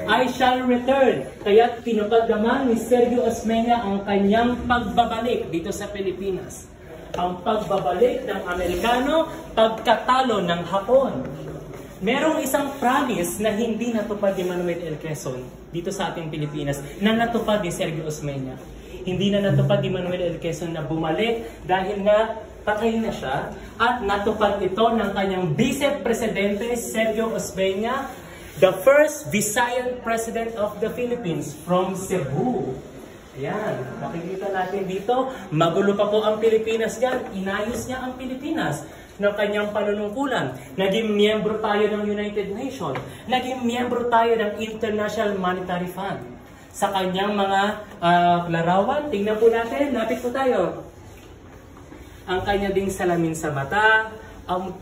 I shall return. Kaya tinupad naman ni Sergio Osmeña ang kanyang pagbabalik dito sa Pilipinas. Ang pagbabalik ng Amerikano, pagkatalo ng Hapon. Merong isang promise na hindi natupad ni Manuel L. Quezon dito sa ating Pilipinas na natupad ni Sergio Osmeña. Hindi na natupad ni Manuel L. Quezon na bumalik dahil nga patay na siya at natupad ito ng kanyang vice-presidente Sergio Osmeña, the first Visayan President of the Philippines from Cebu. Ayan, makikita natin dito, magulo pa po ang Pilipinas yan, inayos niya ang Pilipinas ng kanyang panunungkulan. Naging miyembro tayo ng United Nations, naging miyembro tayo ng International Monetary Fund. Sa kanyang mga larawan, tingnan po natin, lapit po tayo. Ang kanya ding salamin sa mata, ang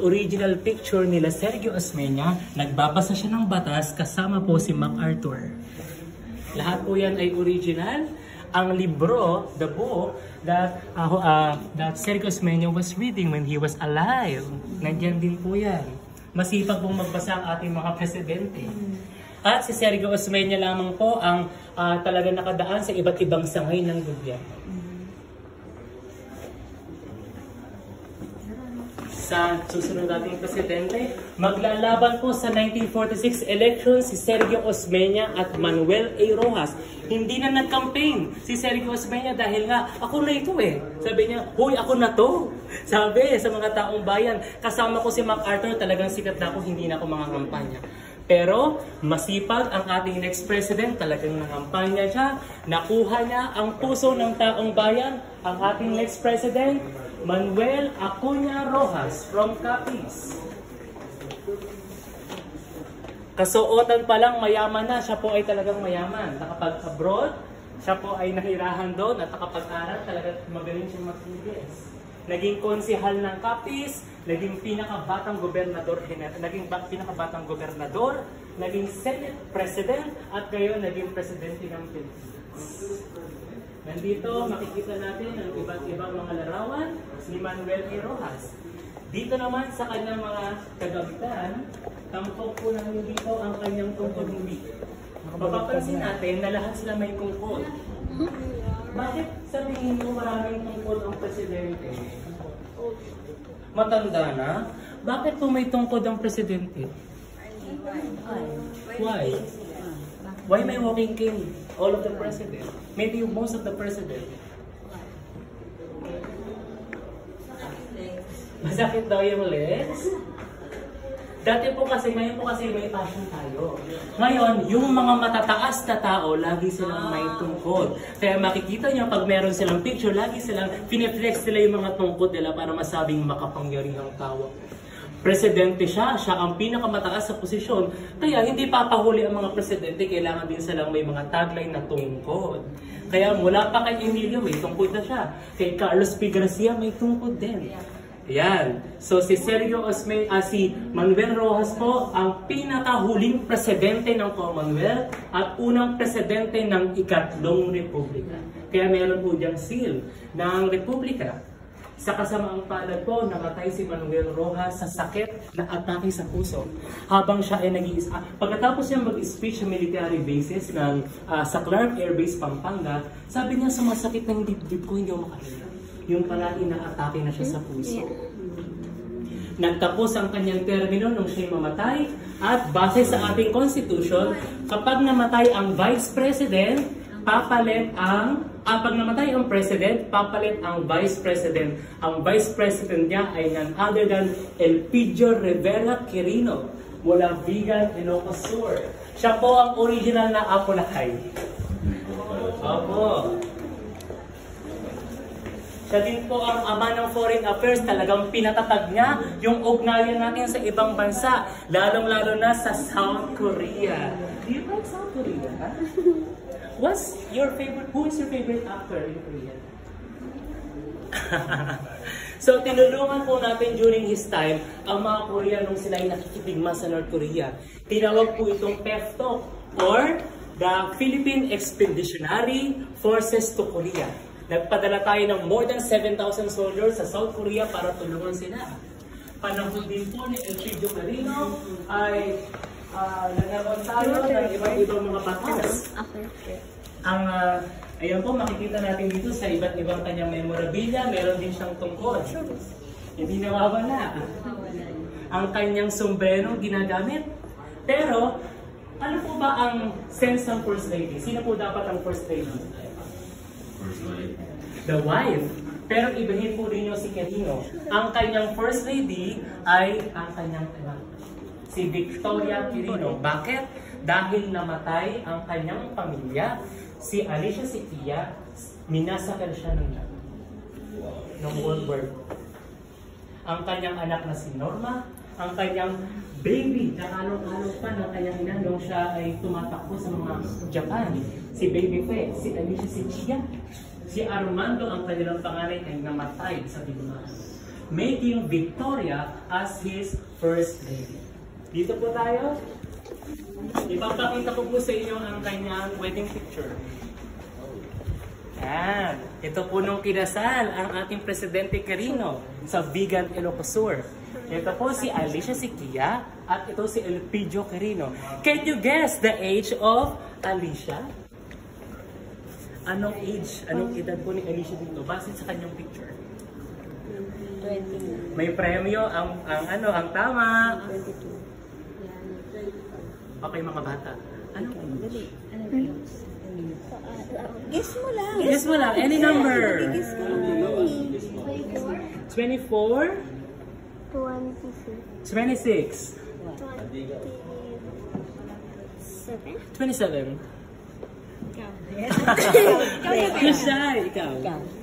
original picture nila Sergio Osmeña, nagbabasa siya ng batas kasama po si MacArthur. Lahat po yan ay original. Ang libro, the book, that Sergio Osmeña was reading when he was alive. Nandiyan din po yan. Masipag pong magbasa ang ating mga presidente. At si Sergio Osmeña lamang po ang talaga nakadaan sa iba't ibang sangay ng gobyerno. Sa susunod nating presidente, maglalaban po sa 1946 elections si Sergio Osmeña at Manuel A. Roxas. Hindi na nag-campaign si Sergio Osmeña dahil nga, ako na ito eh. Sabi niya, huy, ako na to. Sabi sa mga taong bayan, kasama ko si MacArthur, talagang sikat na ako, hindi na ako mga kampanya. Pero masipag ang ating next president, talagang nangampanya siya, nakuha niya ang puso ng taong bayan, ang ating next president, Manuel Acuña Roxas from Capiz. Kasuotan pa lang mayaman na, siya po ay talagang mayaman. Nakapag-abroad, siya po ay nahirahan doon at nakapag-aral, talagang magaling siyang mag-Ingles. naging konsehal ng Capiz, naging pinakabatang gobernador, naging Senate President, at ngayon naging Presidente ng Pilipinas. Nandito, makikita natin ang iba't ibang mga larawan ni Manuel A. Rojas. Dito naman sa kanyang mga kagamitan, tampok po namin dito ang kanyang tungkod hindi. Mapapansin natin na lahat sila may tungkod. Bakit sa tingin mo maraming tungkod ang presidente? Matanda na? Bakit po may tungkod ang presidente? Why? Why may walking cane? All of the president? Maybe most of the president. Masakit daw yung legs? Dati po kasi, ngayon po kasi may passion tayo. Ngayon, yung mga matataas na tao, lagi silang may tungkod. Kaya makikita nyo, pag meron silang picture, lagi silang pineflex nila yung mga tungkod nila para masabing makapangyarihang tao. Presidente siya ang pinakamataas sa posisyon. Kaya hindi papahuli ang mga presidente, kailangan din silang may mga tagline na tungkod. Kaya mula pa kay Emilio, may tungkod na siya. Kay Carlos P. Garcia, may tungkod din. Yan. So si si Manuel Rojas po ang pinakahuling presidente ng Commonwealth at unang presidente ng ikatlong republika. Kaya meron po diyang seal ng republika. Sa kasamaang palad po, namatay si Manuel Rojas sa sakit na atake sa puso. Habang siya ay pagkatapos niya mag-speech sa military bases sa Clark Air Base, Pampanga, sabi niya, sumasakit ng dibdib ko, hindi ako makahinga. Yung pala inaatake na siya sa puso. Nagtapos ang kanyang termino nung siya'y mamatay at base sa ating constitution, kapag namatay ang vice president, papalit ang pag namatay ang president, papalit ang vice president. Ang vice president niya ay none other than Elpidio Rivera Quirino mula Vigan, Ilocos Sur. Siya po ang original na Apo Lakay. Opo. Siya din po ang ama ng foreign affairs. Talagang pinatatag niya yung ugnayan natin sa ibang bansa. Lalong-lalo na sa South Korea. Do you like South Korea? Who is your favorite actor in Korea? So, tinulungan po natin during his time ang mga Korean nung sila ay nakikipigma sa North Korea. Tinawag po itong PEFTO or the Philippine Expeditionary Forces to Korea. Nagpadala tayo ng more than 7,000 soldiers sa South Korea para tulungan sila. Panahon din po ni Elpidio Quirino ay nagkaroon tayo ng iba't-ibang mga batas. Ayan po, makikita natin dito sa iba't ibang kanyang memorabilia, meron din siyang tungkod. Hindi nawawala. Ang kanyang sombrero ginagamit. Pero, ano po ba ang sense ng First Lady? Sino po dapat ang First Lady? The wife. Pero ibahin po rin nyo si Quirino. Ang kanyang First Lady ay ang kanyang anak. Si Victoria Quirino. Bakit? Dahil namatay ang kanyang pamilya. Si Alicia Siquia, minasakal siya ng World War II. Ang kanyang anak na si Norma, ang kanyang baby, nakalong-along pa ng kanyang ina nung siya ay tumatakbo sa mga Japan. Si Baby Fe, si Alicia Siquia, si Armando, ang kanilang panganay ay namatay sa digmaan, making Victoria as his first lady. Dito po tayo. Ipapakita ko po sa inyo ang kanyang wedding picture. Yan. Ito po nung kinasal ang ating Presidente Quirino sa Vigan, Ilocos Sur. Ito po si Alicia Siquia at ito si Elpidio Quirino. Can you guess the age of Alicia? Anong age, anong edad po ni Alicia dito? Base sa kanyang picture. 20. May premyo ang tama. 22. Okay mga bata. Ano? Guess mo lang. Guess mo lang. Any number. Guess mo lang. 24? 26? 27? You're shy. Ikaw?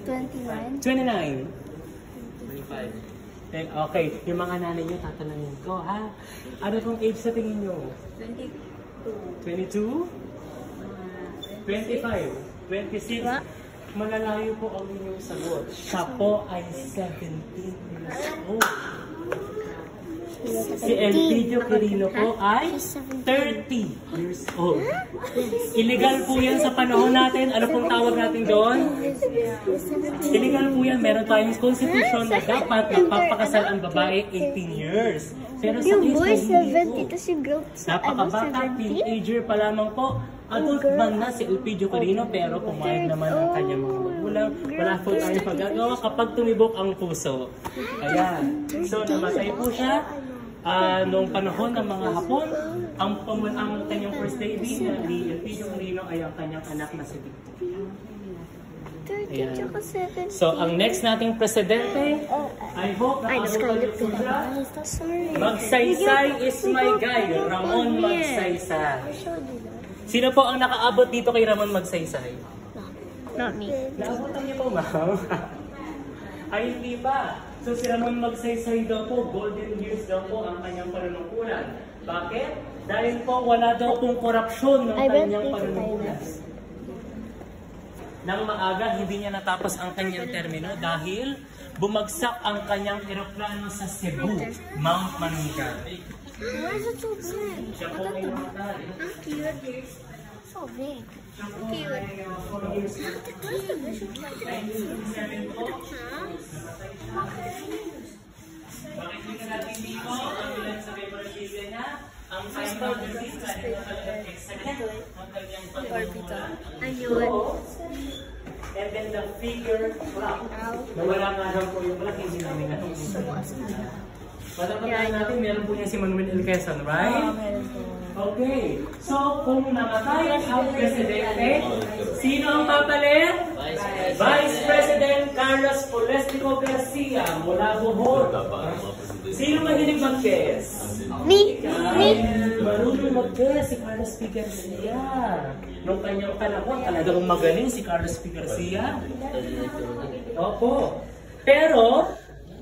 29. 29? 25. Okay, yung mga nanay nyo, tatanungin ko, ha? Ano pong age sa tingin nyo? 22. 22? 25? 26? malalayo po ang inyong sagot. Siya po ay 17 years old. Si Elpidio Quirino po ay 30 years old. Illegal po yan sa panahon natin. Ano pong tawag natin doon? Illegal po yan. Meron tayong constitution na dapat magpapakasal ang babae 18 years. Pero sa Yung boy, case na 70, tapos yung girl, napakabata, 17? teenager pa lamang po. Adult man na si Elpidio Quirino, pero pumayag naman ang kanyang mga magulang. Wala po tayong pagagawa kapag tumibok ang puso. Ayan. So, namatay po siya. Noong panahon ng mga Hapon, ang kanyang first lady ni Elpidio Quirino ay ang kanyang anak na si Victor. 30 tsaka 7. So, ang next nating presidente, I hope na Sorry. Magsaysay is my guy, Ramon Magsaysay. Sino po ang nakaabot dito kay Ramon Magsaysay? Not me. Naabutan niyo po, ma'am? Ay, hindi pa. So, si Ramon Magsaysay daw po, golden years daw po ang kanyang panunungkulan. Bakit? Dahil po wala daw pong korupsyon ng kanyang panunungkulan. Nang maaga, hindi niya natapos ang kanyang termino dahil bumagsak ang kanyang eroplano sa Cebu, Mount Manuga. Why is it so big? Siya po ay namatay. Ang cute. So big. Siya po ay 4 years old. 1957 po. Bakit hindi natin dito ang ilan sa memorabilia niya? Ang Time Magazine, dahil na talagang excellent ang kanyang pagmumula. And then the figure clock. Nawala nga daw po yung clock, hindi namin natin. Patapatan natin, meron po niya si Manuel L. Quezon, right? Okay. So, kung namatay ang presidente, sino ang papalit? Vice President Carlos Polestico Garcia mula Bohol. Sino mahilig mag-guess? Me? Marunong mag-guess si Carlos P. Garcia. Noong kanyang panahon, talagang magaling si Carlos P. Garcia. Opo. Pero,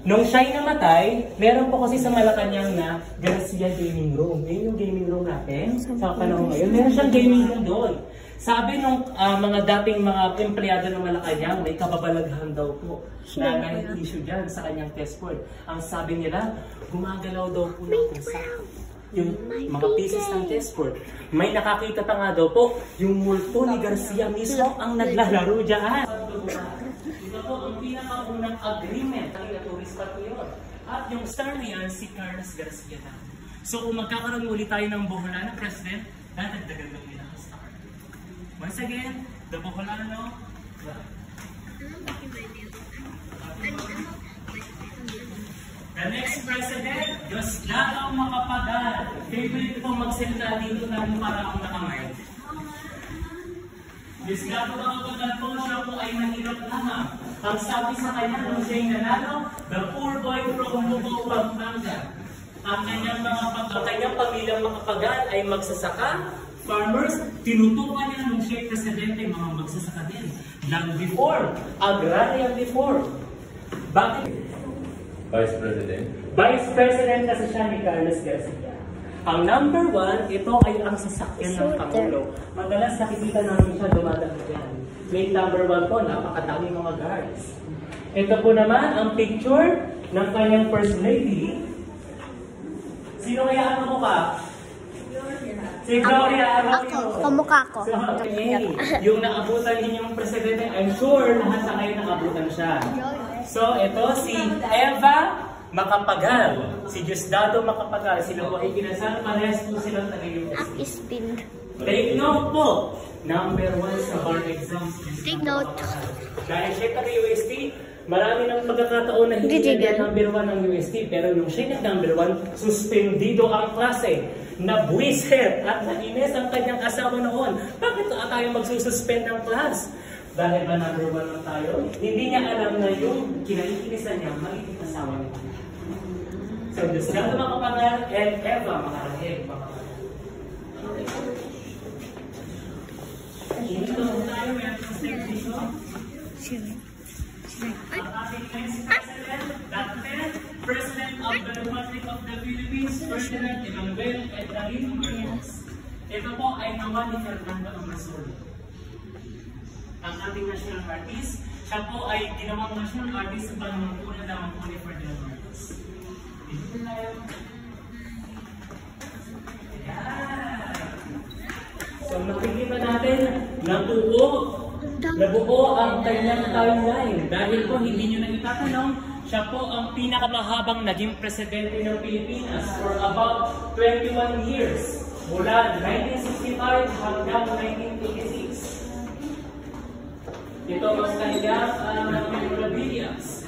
nung siya'y namatay, meron po kasi sa Malacanang na Garcia Gaming Room. Yun yung gaming room natin sa panahon ngayon. Meron siyang gaming room doon. Sabi nung mga dating mga empleyado ng Malacanang, may kababalaghan daw po na issue dyan sa kanyang test board. Ang sabi nila, gumagalaw daw po ng pusa yung mga pieces ng test board. May nakakita pa nga daw po, yung multo ni Garcia mismo ang naglalaro dyan. Ito po ang pinakaunang agreement ng turista po yun. At yung star niyan, si Carlos Garcia na. So kung magkakaroon ulit tayo ng Boholano President, dadagdagan lang nila ang star. Once again, the Boholano. The next president, Diosdado Macapagal. Favorite ko magsalita dito na para akong nakamay. Diosdado Macapagal po, siya po ay mahirap lamang. Ang sabi sa kanya nung siya'y nanalo, the poor boy from Bugo, Pampanga. Ang kanyang pamilyang Macapagal ay magsasaka, farmers, tinutukan niya nung siya'y presidente, mga magsasaka din. Land reform, agrarian reform. Bakit? Vice President. Vice President kasi siya ni Carlos Garcia. Ang number 1, ito ay ang sasakyan ng Pangulo. Madalas nakikita namin siya dumadaan dyan. Plate number 1 po, napakadami mga guards. Ito po naman ang picture ng kanyang First Lady. Sino kaya ang mukha? Si Gloria Arroyo. Ako, kamukha ko. So, okay. Yung naabutan ninyong presidente, I'm sure lahat sa kayo naabutan siya. So, ito si Eva Macapagal. Si Diosdado Macapagal. Sila po ay kinasal. Parehas po silang taga-UST. Spin. Take note po. Number 1 sa bar exams. Take note. Dahil siya taga-UST, marami ng pagkakataon na hindi siya number 1 ng UST. Pero nung siya number 1, suspendido ang klase. Nabwisit at nainis ang kanyang asawa noon. Bakit tayo magsususpend ng class? Dahil ba number 1 lang tayo? Hindi niya alam na yung kinaiinisan niya, magiging asawa niya. So, Diosdado Macapagal and Eva Macapagal. Dito tayo, may ating step dito. Ang ating next president, Dr. President of the Republic of the Philippines, Ferdinand Emmanuel Edgarino Marcos. Ito po ay nawa ni Fernando Amasol. ang ating national artist. Siya po ay ginawang national artist sa panahon po na lamang po ni Ferdinand Marcos. Dito tayo. So makikita natin na nabuo ang kanyang timeline. Dahil po hindi nyo na itatanong, siya po ang pinakamahabang naging presidente ng Pilipinas for about 21 years. Mula 1965 hanggang 1986. Ito ang kanyang memorabilias.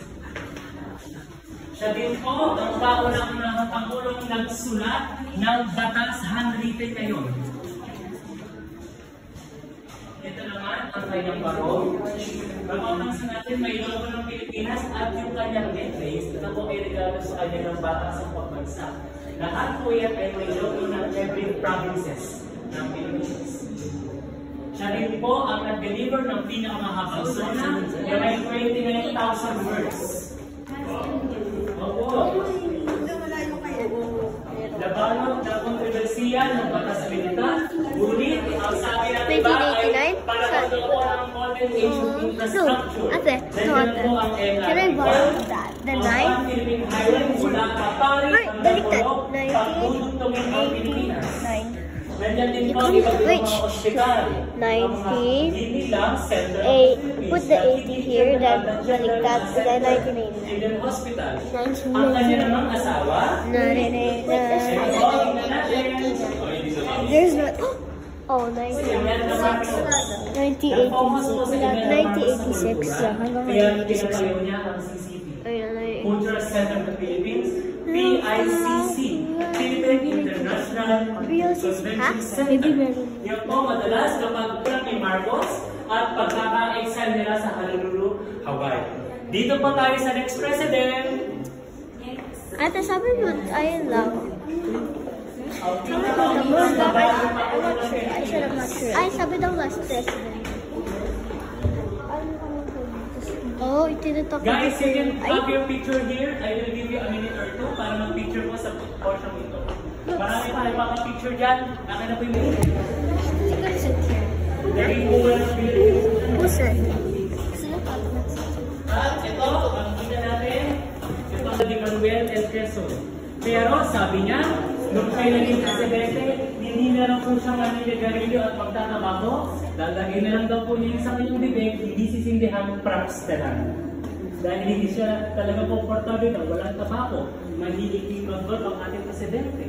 Siya din po ang kaunang Pangulong nagsulat ng batas handwritten ngayon. Ito naman ang kanyang barong. Pagkakansin natin may logo ng Pilipinas at yung kanyang necklace. Ito po ay regalo sa kanya ng bata sa pagbansa. Lahat po yan ay may logo ng every provinces ng Pilipinas. Siya rin po ang nag-deliver ng pinakamahabang sona na may 29,000 words. Opo. Labanong na kontrobersiya ng batas militar. Ngunit, ang sabi natin ba ay panahon po ng modern age of infrastructure. Can I borrow that? The 9? Baliktad. 19. Nandiyan din po iba't ibang mga ospital. 19. Put the 80 here, then baliktad. Then 1989. Hospital. Ang kanya namang asawa. There's no... Oh, 1986 hanggang 1986. Cultural Center of the Philippines, PICC, Philippine International Convention Center. Yan po madalas kapag ni Marcos at pagkaka-exile nila sa Honolulu, Hawaii. Dito po tayo sa next president. Ate, sabi mo, I love. Ay, sabi daw last president. Oh, itinutok. Guys, you can have your picture here. I will give you a minute or two para mag-picture po sa portion ito. Marami tayo maka-picture dyan. Akin na po yung minute. Naging buwan ng Pilipinas. Pusan. At ito, makikita natin. Ito ang di Manuel El Quezon. Pero sabi niya, nung siya naging presidente, hindi na lang po siya maninigarilyo at magtatabako. Lalagay na lang daw po niya sa kanyang bibig, hindi sisindihan, pranksteran. Dahil hindi siya talaga komportable na walang tabako. Maniliking mag-vote ang ating presidente.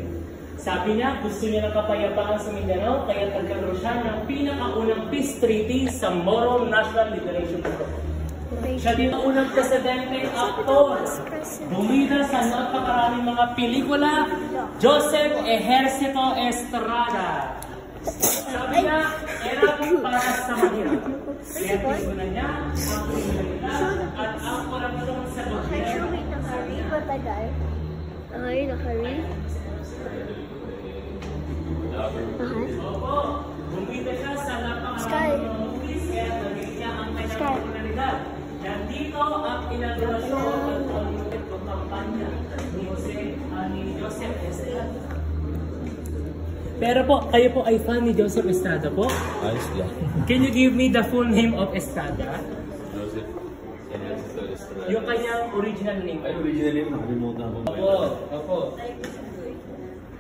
Sabi niya, gusto niya ng kapayapaan sa Mindanao, kaya nagkaroon siya ng pinakaunang peace treaty sa Moro National Liberation Front. Siya din ang unang presidente aktor. Bumida sa napakaraming mga pelikula, Joseph Ejercito Estrada. Sabi niya, era para sa mahirap. Kaya tigunan niya ang kriminalidad at ang korupsyon sa gobyerno. Matagal. Ay, nakari. Opo, bumida siya sa napakaraming mga movies, kaya naging niya ang kanyang kriminalidad. Nandito ang inaugurasyon at pag-ulit ng kampanya ni Joseph Estrada. Pero po, kayo po ay fan ni Joseph Estrada po? Ayos lang. Can you give me the full name of Estrada? Joseph Estrada. Yung kanyang original name. Ay, original name, nakalimutan ko. Opo.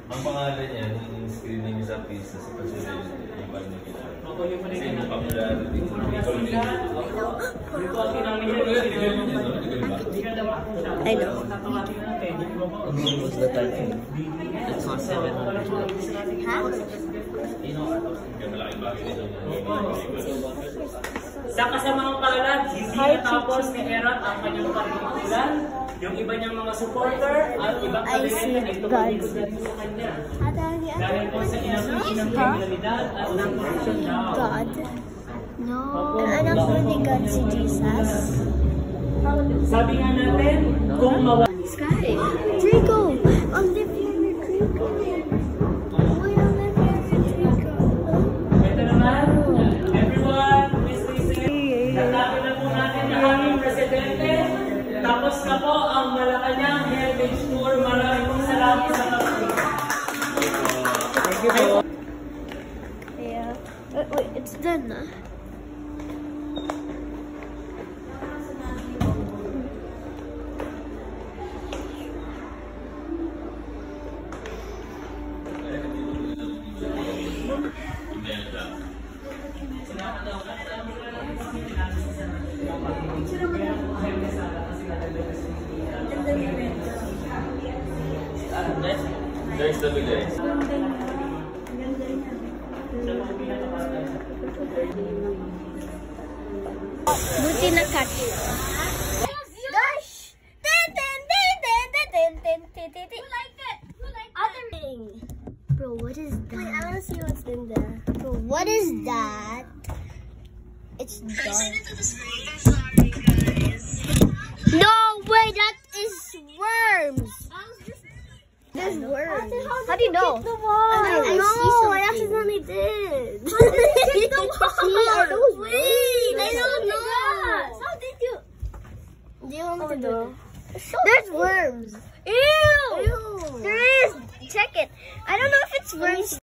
Ang pangalan niya, nung screening niya sa pista sa Pasolil, yung parang nakita. Opo, yung pala Kasi yung yung popularity ko, hindi ko rin yun. Dito ang tinangin niya. Hindi ka daw ako siya. I know. Tatawatin natin. What's the time? It's on 700. Ha? Sa kasamang palad, hindi natapos ni Herat ang kanyang panuntulan. Yung iba niyang mga supporter at ibang kabinet ay tumulong din sa kanya. Dahil po sa inang kriminalidad at ng korupsyon daw. God. No. Ang anak ko ni God si Jesus. Sabi nga natin, kung mawala. Sky. Draco. I'll live here with Draco. Why I'll live here with Draco? Ito naman, everyone, please listen. Natapin na po natin ang aming presidente. Tapos na po ang Malacanang Heritage Tour. Maraming pong salamat sa pagpunta. Thank you po. Yeah. Wait, it's done na. There's the guys. Buti na catch. Dash! You like it? Other thing. Bro, what is that? Wait, I want to see what's in there. Bro, what is that? It's dark. No way, that is worms. There's worms. How do you know? I know, I accidentally did. How did you get the worms? Wait, I don't know. How did you? Do you want me to do? There's worms. Ew! There is. Check it. I don't know if it's worms.